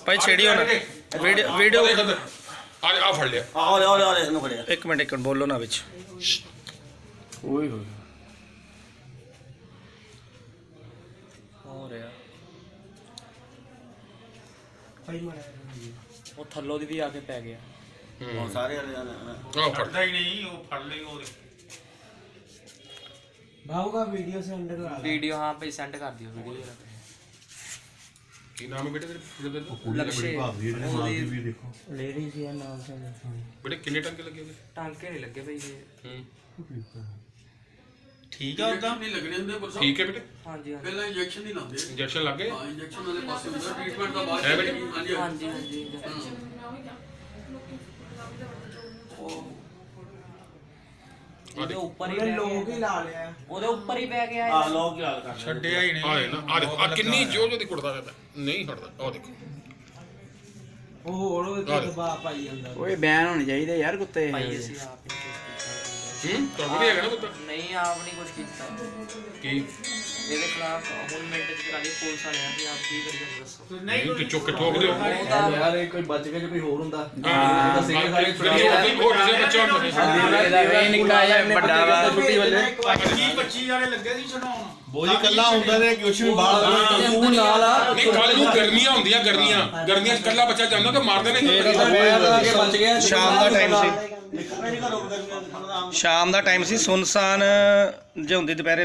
ਭਾਈ ਛੇੜਿਓ ਨਾ ਵੀਡੀਓ ਆ ਫੜ ਲਿਆ ਆ ਇਹਨੂੰ ਫੜਿਆ। ਇੱਕ ਮਿੰਟ ਬੋਲੋ ਨਾ ਵਿੱਚ। ਓਏ ਹੋਏ ਹੋ ਰਿਹਾ ਉਹ ਥੱਲੋਂ ਦੀ ਵੀ ਆ ਕੇ ਪੈ ਗਿਆ। ਉਹ ਸਾਰੇ ਵਾਲੇ ਆ ਫੜਦਾ ਹੀ ਨਹੀਂ ਉਹ ਫੜ ਲਈ ਉਹਦੇ भाऊगा वीडियो सेंड करा ਵੀਡੀਓ ਹਾਂ ਭਾਈ ਸੈਂਡ ਕਰ ਦਿਓ ਵੀਡੀਓ ਜਰਾ। ਕੀ ਨਾਮ ਹੈ ਬੇਟੇ ਤੇਰੇ ਲਕਸ਼ੇ ले रही थी नाम से ਬੇਟੇ ਕਿੰਨੇ ਟੰਕੇ ਲੱਗੇ ਹੋਏ ਟਾਂਕੇ ਨਹੀਂ ਲੱਗੇ ਭਾਈ ਇਹ। ਠੀਕ ਆ ਉਦਾਂ ਨਹੀਂ ਲੱਗਣੇ ਹੁੰਦੇ ਪਰ ਠੀਕ ਹੈ ਬੇਟੇ ਹਾਂਜੀ ਹਾਂਜੀ ਪਹਿਲਾਂ ਇੰਜੈਕਸ਼ਨ ਨਹੀਂ ਲਾਉਂਦੇ। ਇੰਜੈਕਸ਼ਨ ਲੱਗ ਗਏ ਹਾਂ ਇੰਜੈਕਸ਼ਨ ਵਾਲੇ ਪਾਸੇ ਹੁੰਦਾ ਟ੍ਰੀਟਮੈਂਟ ਦਾ ਬਾਅਦ ਹੈ ਬੇਟੇ? ਹਾਂਜੀ ਹਾਂਜੀ ਹਾਂਜੀ ਉਹਦੇ ਉੱਪਰ ਹੀ लोग ही ला लिया ਉਹਦੇ ਉੱਪਰ ਹੀ ਪੈ ਗਿਆ ਆ ਲੋਕ ਯਾਦ ਕਰ ਛੱਡਿਆ ਹੀ ਨਹੀਂ। ਆ ਨਾ ਆ ਦੇਖੋ ਆ ਕਿੰਨੀ ਜੋ ਦੀ ਕੁੜਦਾ ਜਾਂਦਾ ਨਹੀਂ ਹਟਦਾ ਆ ਦੇਖੋ ਉਹ ਹੋਰ ਉਹਦੇ ਦਬਾ ਪਾਈ ਜਾਂਦਾ। ਓਏ ਬੈਨ ਹੋਣੇ ਚਾਹੀਦੇ ਯਾਰ ਕੁੱਤੇ ਭਾਈ ਅਸੀਂ ਆਪ ਹੀ ਤਾਂ ਵੀ ਹੈਗਾ ਨਾ ਪੁੱਤ ਨਹੀਂ ਆਪ ਨਹੀਂ ਕੁਝ ਕੀਤਾ ਕੀ ਇਹਦੇ ਖਿਲਾਫ ਹੁਣ ਮਿੰਟ ਚ ਕਰਾ ਲਈ ਪੁਲਿਸ ਵਾਲਿਆਂ ਦੀ ਆਪ ਕੀ ਕਰੀਏ ਦੱਸੋ। ਨਹੀਂ ਕਿ ਚੁੱਕ ਕੇ ਠੋਕ ਦਿਓ ਯਾਰ ਇਹ ਕੋਈ ਬਚ ਕੇ ਜੇ ਕੋਈ ਹੋਰ ਹੁੰਦਾ ਹਾਂ ਦੱਸੇਗੇ ਸਾਰੇ ਹੋਰ ਕਿਸੇ ਬੱਚਾ ਹੁੰਦਾ ਇਹਦਾ ਵੇ ਨਿੱਕਾ ਜਿਹਾ ਵੱਡਾ ਵਾ ਛੁੱਟੀ ਵਾਲੇ 25 ਵਾਲੇ ਲੱਗੇ ਸੀ ਛਡਾਉਣ। ਬੋਲੀ ਕੱਲਾ ਹੁੰਦਾ ਤੇ ਕੁਛ ਵੀ ਬਾਹਰ ਤੂੰ ਨਾਲ ਆ ਨਹੀਂ ਕੱਲ ਨੂੰ ਗਰਮੀਆਂ ਹੁੰਦੀਆਂ ਗਰਮੀਆਂ ਚ ਕੱਲਾ ਬੱਚਾ ਜਾਂਦਾ ਤਾਂ ਮਾਰਦੇ ਨੇ ਬਚ ਗਿਆ ਸ਼ਾਮ ਦਾ ਟਾਈਮ ਸੀ ਨਿਕਲਣਾ ਨਹੀਂ ਘਰੋਂ ਗਰਮੀਆਂ ਦਾ ਸ਼ਾਮ ਦਾ ਟਾਈਮ ਸੀ ਸੁਨਸਾਨ ਜਿਉਂਦੀ ਦੁਪਹਿਰੇ